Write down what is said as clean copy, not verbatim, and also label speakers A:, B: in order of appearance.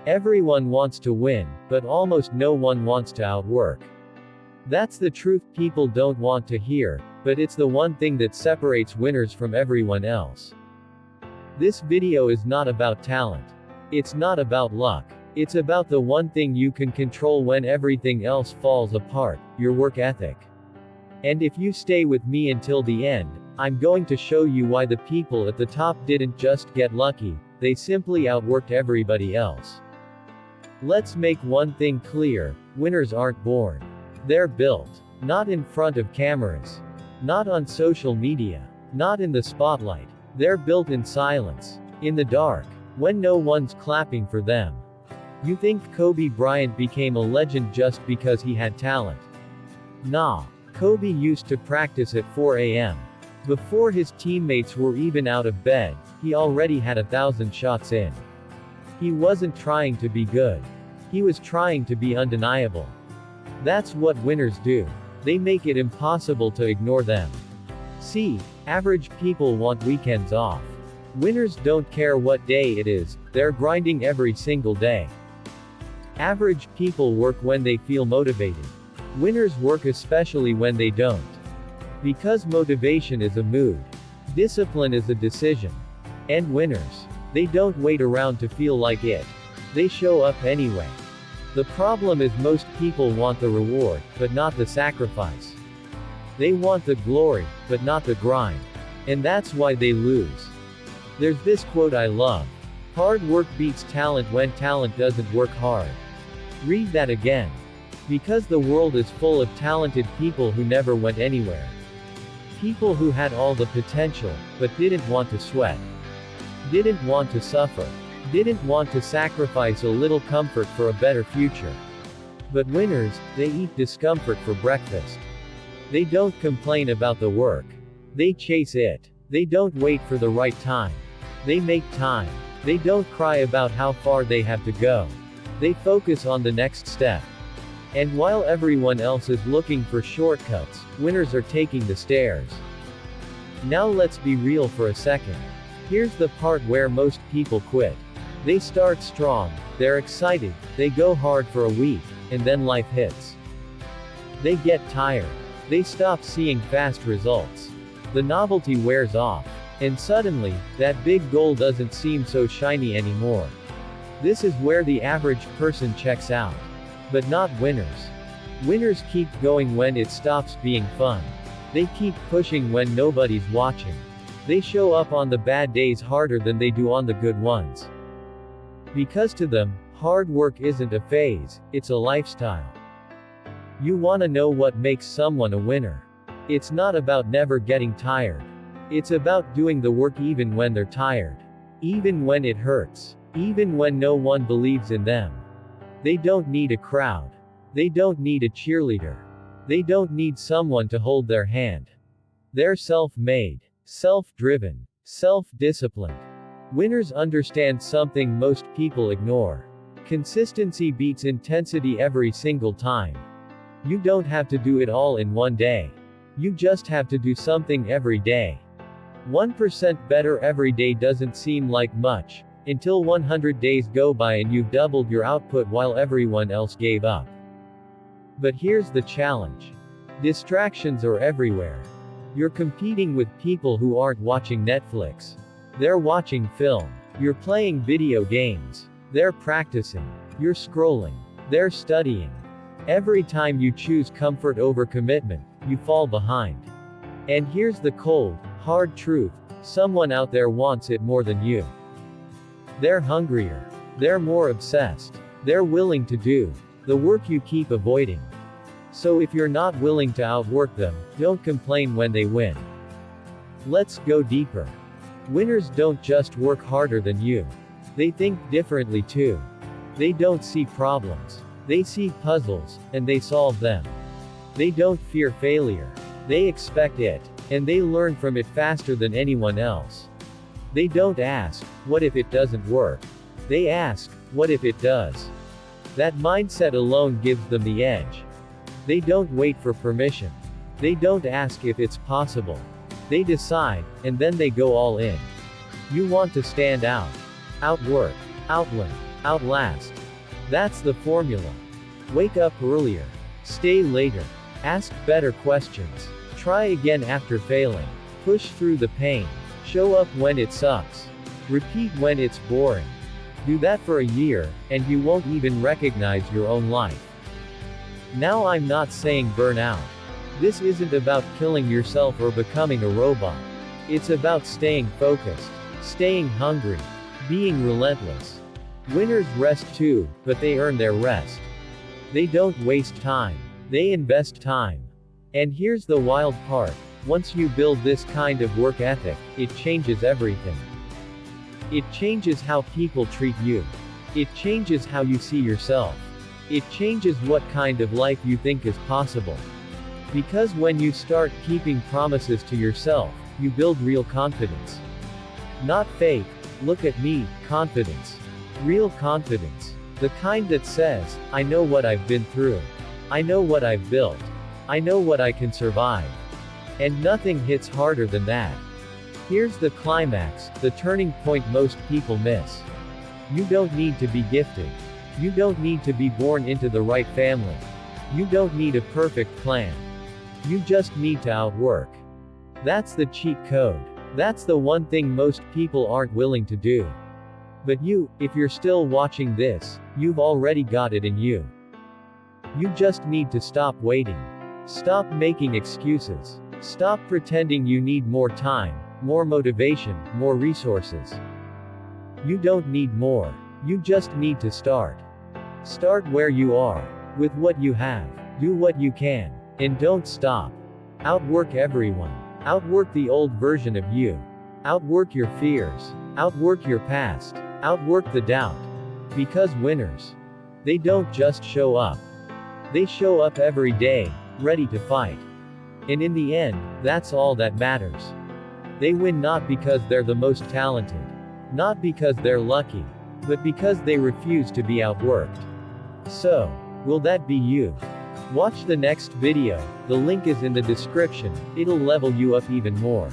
A: Everyone wants to win, but almost no one wants to outwork. That's the truth people don't want to hear, but it's the one thing that separates winners from everyone else. This video is not about talent. It's not about luck. It's about the one thing you can control when everything else falls apart, your work ethic. And if you stay with me until the end, I'm going to show you why the people at the top didn't just get lucky, they simply outworked everybody else. Let's make one thing clear, winners aren't born. They're built. Not in front of cameras. Not on social media. Not in the spotlight. They're built in silence. In the dark. When no one's clapping for them. You think Kobe Bryant became a legend just because he had talent? Nah. Kobe used to practice at 4 a.m. Before his teammates were even out of bed, he already had 1,000 shots in. He wasn't trying to be good. He was trying to be undeniable. That's what winners do. They make it impossible to ignore them. See, average people want weekends off. Winners don't care what day it is, they're grinding every single day. Average people work when they feel motivated. Winners work especially when they don't. Because motivation is a mood. Discipline is a decision. And winners, they don't wait around to feel like it. They show up anyway. The problem is most people want the reward, but not the sacrifice. They want the glory, but not the grind. And that's why they lose. There's this quote I love. Hard work beats talent when talent doesn't work hard. Read that again. Because the world is full of talented people who never went anywhere. People who had all the potential, but didn't want to sweat. Didn't want to suffer. Didn't want to sacrifice a little comfort for a better future. But winners, they eat discomfort for breakfast. They don't complain about the work. They chase it. They don't wait for the right time. They make time. They don't cry about how far they have to go. They focus on the next step. And while everyone else is looking for shortcuts, winners are taking the stairs. Now let's be real for a second. Here's the part where most people quit. They start strong, they're excited, they go hard for a week, and then life hits. They get tired. They stop seeing fast results. The novelty wears off. And suddenly, that big goal doesn't seem so shiny anymore. This is where the average person checks out. But not winners. Winners keep going when it stops being fun. They keep pushing when nobody's watching. They show up on the bad days harder than they do on the good ones. Because to them, hard work isn't a phase, it's a lifestyle. You wanna know what makes someone a winner? It's not about never getting tired. It's about doing the work even when they're tired. Even when it hurts. Even when no one believes in them. They don't need a crowd. They don't need a cheerleader. They don't need someone to hold their hand. They're self-made, self-driven, self-disciplined. Winners understand something most people ignore. Consistency beats intensity every single time. You don't have to do it all in one day. You just have to do something every day. 1% better every day doesn't seem like much, until 100 days go by and you've doubled your output while everyone else gave up. But here's the challenge. Distractions are everywhere. You're competing with people who aren't watching Netflix. They're watching film. You're playing video games. They're practicing. You're scrolling. They're studying. Every time you choose comfort over commitment, you fall behind. And here's the cold, hard truth, someone out there wants it more than you. They're hungrier. They're more obsessed. They're willing to do the work you keep avoiding. So if you're not willing to outwork them, don't complain when they win. Let's go deeper. Winners don't just work harder than you. They think differently too. They don't see problems. They see puzzles, and they solve them. They don't fear failure. They expect it. And they learn from it faster than anyone else. They don't ask, what if it doesn't work? They ask, what if it does? That mindset alone gives them the edge. They don't wait for permission. They don't ask if it's possible. They decide, and then they go all in. You want to stand out. Outwork. Outland. Outlast. That's the formula. Wake up earlier. Stay later. Ask better questions. Try again after failing. Push through the pain. Show up when it sucks. Repeat when it's boring. Do that for a year, and you won't even recognize your own life. Now, I'm not saying burn out. This isn't about killing yourself or becoming a robot. It's about staying focused, staying hungry, being relentless. Winners rest too, but they earn their rest. They don't waste time. They invest time. And here's the wild part. Once you build this kind of work ethic, it changes everything. It changes how people treat you. It changes how you see yourself. It changes what kind of life you think is possible. Because when you start keeping promises to yourself, you build real confidence. Not fake, look at me, confidence. Real confidence. The kind that says, I know what I've been through. I know what I've built. I know what I can survive. And nothing hits harder than that. Here's the climax, the turning point most people miss. You don't need to be gifted. You don't need to be born into the right family. You don't need a perfect plan. You just need to outwork. That's the cheat code. That's the one thing most people aren't willing to do. But you, if you're still watching this, you've already got it in you. You just need to stop waiting. Stop making excuses. Stop pretending you need more time, more motivation, more resources. You don't need more. You just need to start. Start where you are. With what you have. Do what you can. And don't stop. Outwork everyone. Outwork the old version of you. Outwork your fears. Outwork your past. Outwork the doubt. Because winners, they don't just show up. They show up every day, ready to fight. And in the end, that's all that matters. They win not because they're the most talented. Not because they're lucky. But because they refuse to be outworked. So, will that be you? Watch the next video, the link is in the description, it'll level you up even more.